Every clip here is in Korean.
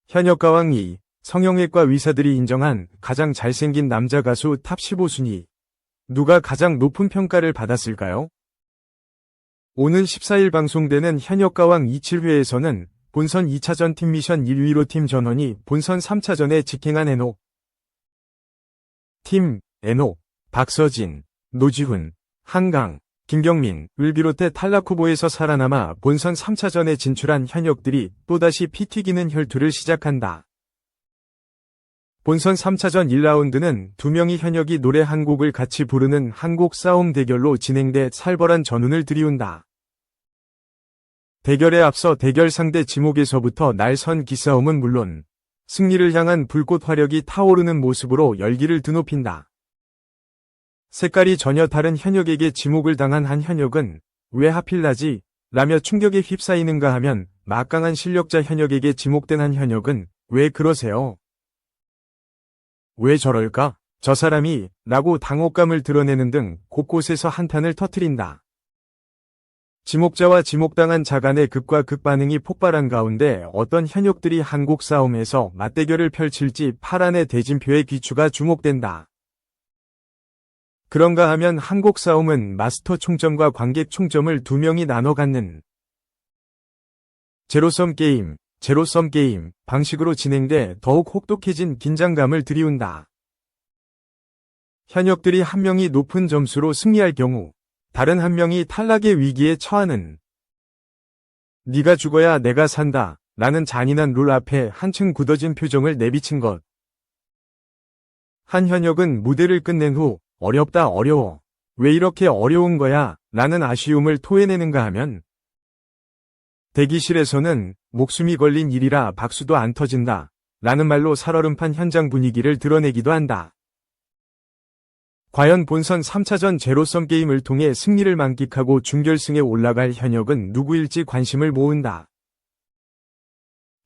현역가왕 2. 성형외과 의사들이 인정한 가장 잘생긴 남자 가수 탑 15순위. 누가 가장 높은 평가를 받았을까요? 오는 14일 방송되는 현역가왕 27회에서는 본선 2차전 팀 미션 1위로 팀 전원이 본선 3차전에 직행한 에녹, 팀 에녹, 박서진, 노지훈, 한강, 김경민을 비롯해 탈락 후보에서 살아남아 본선 3차전에 진출한 현역들이 또다시 피 튀기는 혈투를 시작한다. 본선 3차전 1라운드는 두 명의 현역이 노래 한 곡을 같이 부르는 한곡 싸움 대결로 진행돼 살벌한 전운을 들이운다. 대결에 앞서 대결 상대 지목에서부터 날선 기싸움은 물론 승리를 향한 불꽃 화력이 타오르는 모습으로 열기를 드높인다. 색깔이 전혀 다른 현역에게 지목을 당한 한 현역은 왜 하필 나지? 라며 충격에 휩싸이는가 하면 막강한 실력자 현역에게 지목된 한 현역은 왜 그러세요? 왜 저럴까? 저 사람이? 라고 당혹감을 드러내는 등 곳곳에서 한탄을 터뜨린다. 지목자와 지목당한 자 간의 극과 극 반응이 폭발한 가운데 어떤 현역들이 한곡 싸움에서 맞대결을 펼칠지 파란의 대진표의 귀추가 주목된다. 그런가 하면 한곡 싸움은 마스터 총점과 관객 총점을 두 명이 나눠 갖는 제로섬 게임 방식으로 진행돼 더욱 혹독해진 긴장감을 드리운다. 현역들이 한 명이 높은 점수로 승리할 경우 다른 한 명이 탈락의 위기에 처하는 네가 죽어야 내가 산다 라는 잔인한 룰 앞에 한층 굳어진 표정을 내비친 것. 한 현역은 무대를 끝낸 후 어렵다 어려워. 왜 이렇게 어려운 거야? 라는 아쉬움을 토해내는가 하면 대기실에서는 목숨이 걸린 일이라 박수도 안 터진다 라는 말로 살얼음판 현장 분위기를 드러내기도 한다. 과연 본선 3차전 제로섬 게임을 통해 승리를 만끽하고 준결승에 올라갈 현역은 누구일지 관심을 모은다.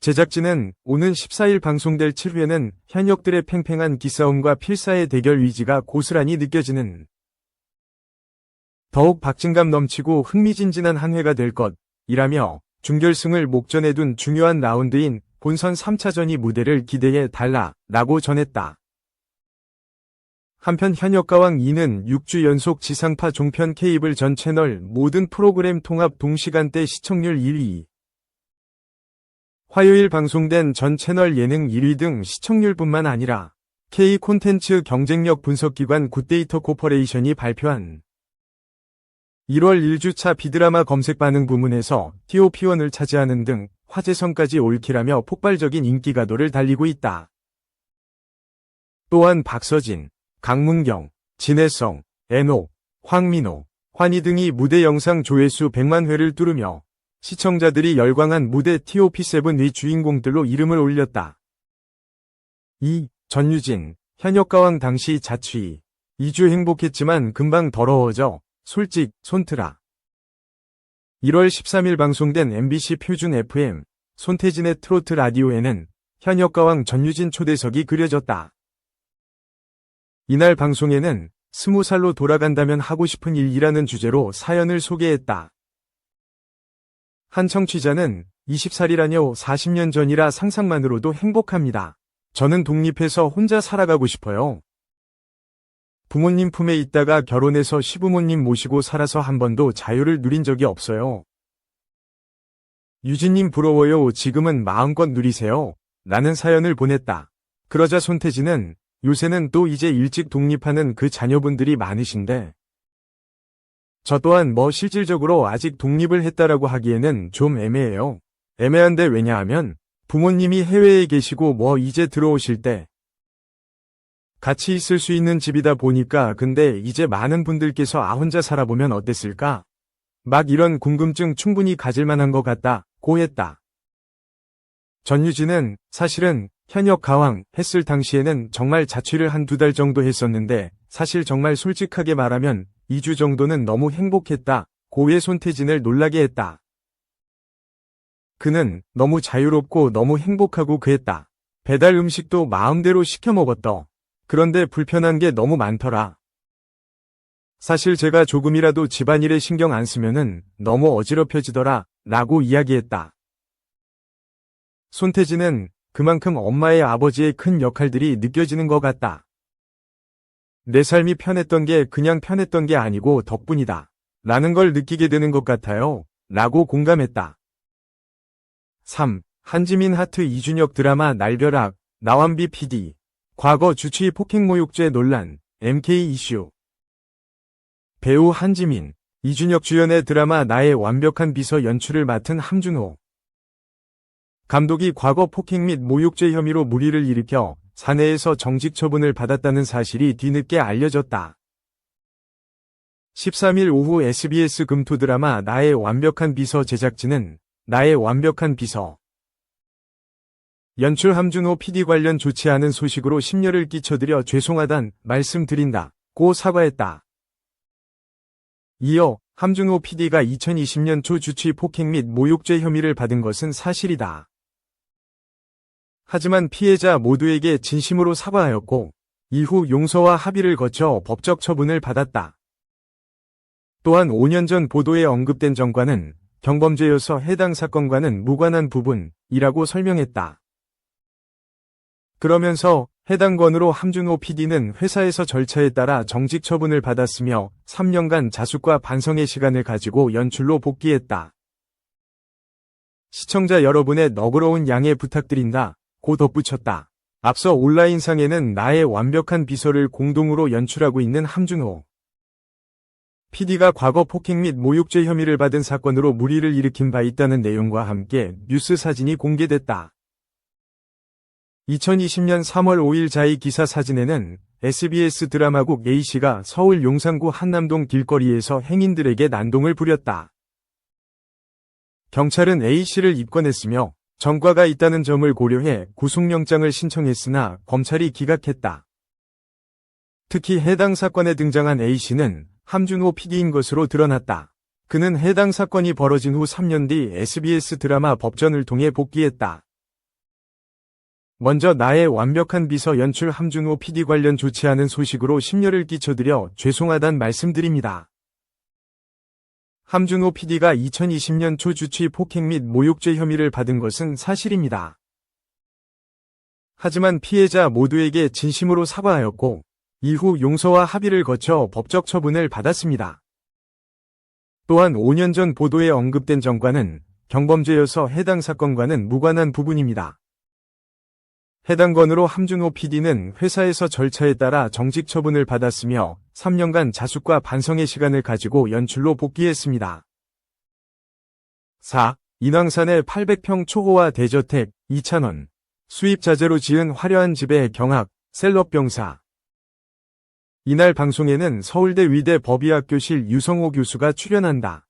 제작진은 오는 14일 방송될 7회는 현역들의 팽팽한 기싸움과 필사의 대결 위지가 고스란히 느껴지는 더욱 박진감 넘치고 흥미진진한 한 회가 될 것이라며 준결승을 목전에 둔 중요한 라운드인 본선 3차전이 무대를 기대해 달라 라고 전했다. 한편 현역가왕 2는 6주 연속 지상파 종편 케이블 전 채널 모든 프로그램 통합 동시간대 시청률 1위, 화요일 방송된 전 채널 예능 1위 등 시청률뿐만 아니라 K 콘텐츠 경쟁력 분석기관 굿데이터 코퍼레이션이 발표한 1월 1주차 비드라마 검색 반응 부문에서 TOP1을 차지하는 등 화제성까지 올킬하며 폭발적인 인기가도를 달리고 있다. 또한 박서진, 강문경, 진혜성, 에녹, 황민호, 환희 등이 무대 영상 조회수 100만 회를 뚫으며 시청자들이 열광한 무대 TOP7의 주인공들로 이름을 올렸다. 2. 전유진, 현역가왕 당시 자취. 2주 행복했지만 금방 더러워져. 솔직, 손트라. 1월 13일 방송된 MBC 표준 FM, 손태진의 트로트 라디오에는 현역가왕 전유진 초대석이 그려졌다. 이날 방송에는 20살로 돌아간다면 하고 싶은 일이라는 주제로 사연을 소개했다. 한 청취자는 20살이라뇨 40년 전이라 상상만으로도 행복합니다. 저는 독립해서 혼자 살아가고 싶어요. 부모님 품에 있다가 결혼해서 시부모님 모시고 살아서 한 번도 자유를 누린 적이 없어요. 유진님 부러워요. 지금은 마음껏 누리세요. 라는 사연을 보냈다. 그러자 손태진은 요새는 또 이제 일찍 독립하는 그 자녀분들이 많으신데 저 또한 실질적으로 아직 독립을 했다라고 하기에는 좀 애매해요. 애매한데 왜냐하면 부모님이 해외에 계시고 이제 들어오실 때 같이 있을 수 있는 집이다 보니까 근데 이제 많은 분들께서 혼자 살아보면 어땠을까? 이런 궁금증 충분히 가질 만한 것 같다고 했다. 전유진은 사실은 현역 가왕 했을 당시에는 정말 자취를 한 2달 정도 했었는데 사실 정말 솔직하게 말하면 2주 정도는 너무 행복했다. 고의 손태진을 놀라게 했다. 그는 너무 자유롭고 너무 행복하고 그랬다. 배달 음식도 마음대로 시켜 먹었더. 그런데 불편한 게 너무 많더라. 사실 제가 조금이라도 집안일에 신경 안 쓰면은 너무 어지럽혀지더라. 라고 이야기했다. 손태진은 그만큼 엄마의 아버지의 큰 역할들이 느껴지는 것 같다. 내 삶이 편했던 게 그냥 편했던 게 아니고 덕분이다. 라는 걸 느끼게 되는 것 같아요. 라고 공감했다. 3. 한지민 하트 이준혁 드라마 날벼락, 나완비 PD. 과거 주치의 폭행모욕죄 논란, MK 이슈. 배우 한지민, 이준혁 주연의 드라마 나의 완벽한 비서 연출을 맡은 함준호 감독이 과거 폭행 및 모욕죄 혐의로 물의를 일으켜 사내에서 정직 처분을 받았다는 사실이 뒤늦게 알려졌다. 13일 오후 SBS 금토 드라마 나의 완벽한 비서 제작진은 나의 완벽한 비서 연출 함준호 PD 관련 좋지 않은 소식으로 심려를 끼쳐드려 죄송하단 말씀드린다고 사과했다. 이어 함준호 PD가 2020년 초 주치 폭행 및 모욕죄 혐의를 받은 것은 사실이다. 하지만 피해자 모두에게 진심으로 사과하였고 이후 용서와 합의를 거쳐 법적 처분을 받았다. 또한 5년 전 보도에 언급된 정과는 경범죄여서 해당 사건과는 무관한 부분이라고 설명했다. 그러면서 해당 건으로 함준호 PD는 회사에서 절차에 따라 정직 처분을 받았으며 3년간 자숙과 반성의 시간을 가지고 연출로 복귀했다. 시청자 여러분의 너그러운 양해 부탁드린다. 고 덧붙였다. 앞서 온라인상에는 나의 완벽한 비서를 공동으로 연출하고 있는 함준호 PD가 과거 폭행 및 모욕죄 혐의를 받은 사건으로 물의를 일으킨 바 있다는 내용과 함께 뉴스 사진이 공개됐다. 2020년 3월 5일 자이 기사 사진에는 SBS 드라마국 A씨가 서울 용산구 한남동 길거리에서 행인들에게 난동을 부렸다. 경찰은 A씨를 입건했으며 전과가 있다는 점을 고려해 구속영장을 신청했으나 검찰이 기각했다. 특히 해당 사건에 등장한 A씨는 함준호 PD인 것으로 드러났다. 그는 해당 사건이 벌어진 후 3년 뒤 SBS 드라마 법전을 통해 복귀했다. 먼저 나의 완벽한 비서 연출 함준호 PD 관련 좋지 않은 소식으로 심려를 끼쳐드려 죄송하단 말씀드립니다. 함준호 PD가 2020년 초 주치 폭행 및 모욕죄 혐의를 받은 것은 사실입니다. 하지만 피해자 모두에게 진심으로 사과하였고 이후 용서와 합의를 거쳐 법적 처분을 받았습니다. 또한 5년 전 보도에 언급된 정과는 경범죄여서 해당 사건과는 무관한 부분입니다. 해당 건으로 함준호 PD는 회사에서 절차에 따라 정직 처분을 받았으며 3년간 자숙과 반성의 시간을 가지고 연출로 복귀했습니다. 4. 인왕산의 800평 초호화 대저택 2,000원 수입자재로 지은 화려한 집의 경악 셀럽 병사 이날 방송에는 서울대 의대 법의학교실 유성호 교수가 출연한다.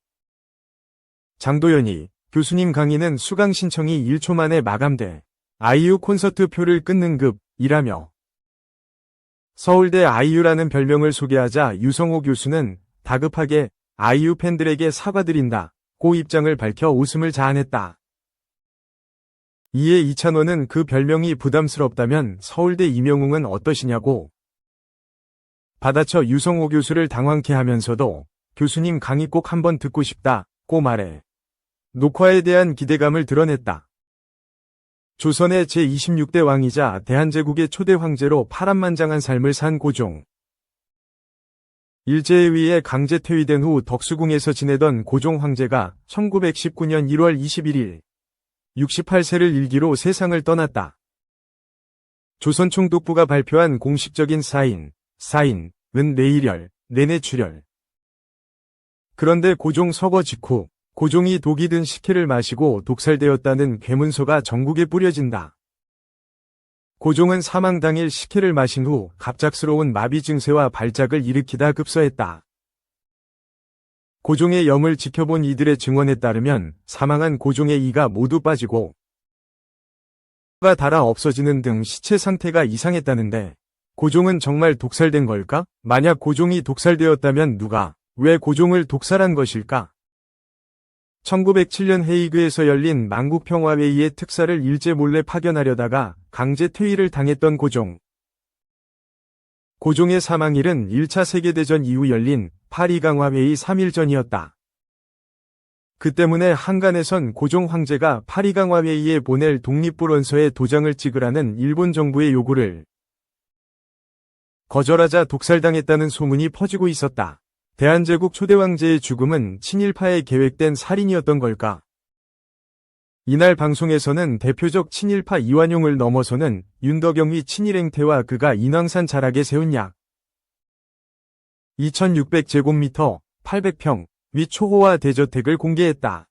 장도연이 교수님 강의는 수강 신청이 1초 만에 마감돼 아이유 콘서트 표를 끊는 급이라며 서울대 아이유라는 별명을 소개하자 유성호 교수는 다급하게 아이유 팬들에게 사과드린다고 입장을 밝혀 웃음을 자아냈다. 이에 이찬원은 그 별명이 부담스럽다면 서울대 임영웅은 어떠시냐고 받아쳐 유성호 교수를 당황케 하면서도 교수님 강의 꼭 한번 듣고 싶다고 말해 녹화에 대한 기대감을 드러냈다. 조선의 제26대 왕이자 대한제국의 초대 황제로 파란만장한 삶을 산 고종. 일제에 의해 강제 퇴위된 후 덕수궁에서 지내던 고종 황제가 1919년 1월 21일 68세를 일기로 세상을 떠났다. 조선총독부가 발표한 공식적인 사인은 내일열, 내내출열. 그런데 고종 서거 직후 고종이 독이 든 식혜를 마시고 독살되었다는 괴문서가 전국에 뿌려진다. 고종은 사망 당일 식혜를 마신 후 갑작스러운 마비 증세와 발작을 일으키다 급서했다. 고종의 염을 지켜본 이들의 증언에 따르면 사망한 고종의 이가 모두 빠지고 가 닳아 없어지는 등 시체 상태가 이상했다는데 고종은 정말 독살된 걸까? 만약 고종이 독살되었다면 누가, 왜 고종을 독살한 것일까? 1907년 헤이그에서 열린 만국평화회의의 특사를 일제 몰래 파견하려다가 강제 퇴위를 당했던 고종. 고종의 사망일은 1차 세계대전 이후 열린 파리 강화회의 3일 전이었다. 그 때문에 한간에선 고종 황제가 파리강화 회의에 보낼 독립불원서에 도장을 찍으라는 일본 정부의 요구를 거절하자 독살당했다는 소문이 퍼지고 있었다. 대한제국 초대 황제의 죽음은 친일파에 계획된 살인이었던 걸까? 이날 방송에서는 대표적 친일파 이완용을 넘어서는 윤덕영의 친일행태와 그가 인왕산 자락에 세운 약 2600제곱미터, 800평, 위 초호화 대저택을 공개했다.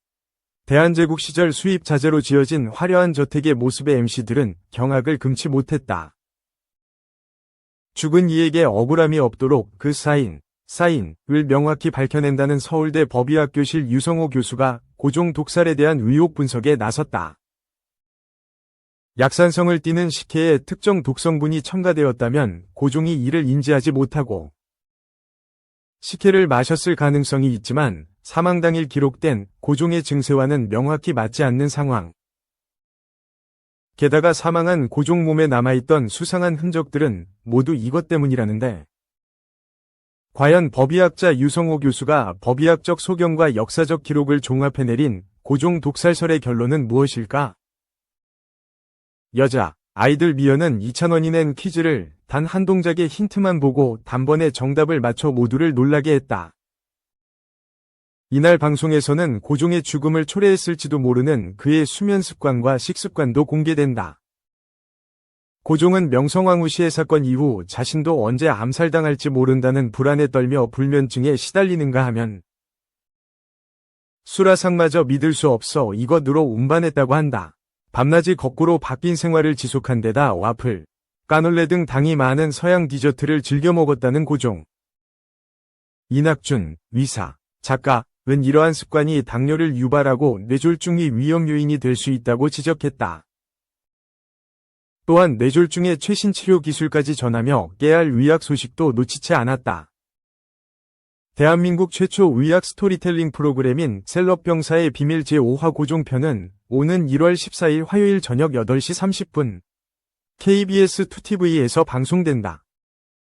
대한제국 시절 수입 자재로 지어진 화려한 저택의 모습의 MC들은 경악을 금치 못했다. 죽은 이에게 억울함이 없도록 그 사인을 명확히 밝혀낸다는 서울대 법의학교실 유성호 교수가 고종 독살에 대한 의혹 분석에 나섰다. 약산성을 띠는 식혜에 특정 독성분이 첨가되었다면 고종이 이를 인지하지 못하고 식혜를 마셨을 가능성이 있지만 사망 당일 기록된 고종의 증세와는 명확히 맞지 않는 상황. 게다가 사망한 고종 몸에 남아있던 수상한 흔적들은 모두 이것 때문이라는데 과연 법의학자 유성호 교수가 법의학적 소견과 역사적 기록을 종합해 내린 고종 독살설의 결론은 무엇일까? 여자, 아이들 미연은 2,000원이 낸 퀴즈를 단 한 동작의 힌트만 보고 단번에 정답을 맞춰 모두를 놀라게 했다. 이날 방송에서는 고종의 죽음을 초래했을지도 모르는 그의 수면 습관과 식습관도 공개된다. 고종은 명성황후 시해 사건 이후 자신도 언제 암살당할지 모른다는 불안에 떨며 불면증에 시달리는가 하면 수라상마저 믿을 수 없어 이것으로 운반했다고 한다. 밤낮이 거꾸로 바뀐 생활을 지속한 데다 와플, 까놀레 등 당이 많은 서양 디저트를 즐겨 먹었다는 고종. 이낙준, 위사, 작가은 이러한 습관이 당뇨를 유발하고 뇌졸중의 위험 요인이 될 수 있다고 지적했다. 또한 뇌졸중의 최신 치료 기술까지 전하며 깨알 의학 소식도 놓치지 않았다. 대한민국 최초 의학 스토리텔링 프로그램인 셀럽병사의 비밀 제5화 고종편은 오는 1월 14일 화요일 저녁 8시 30분 KBS 2TV에서 방송된다.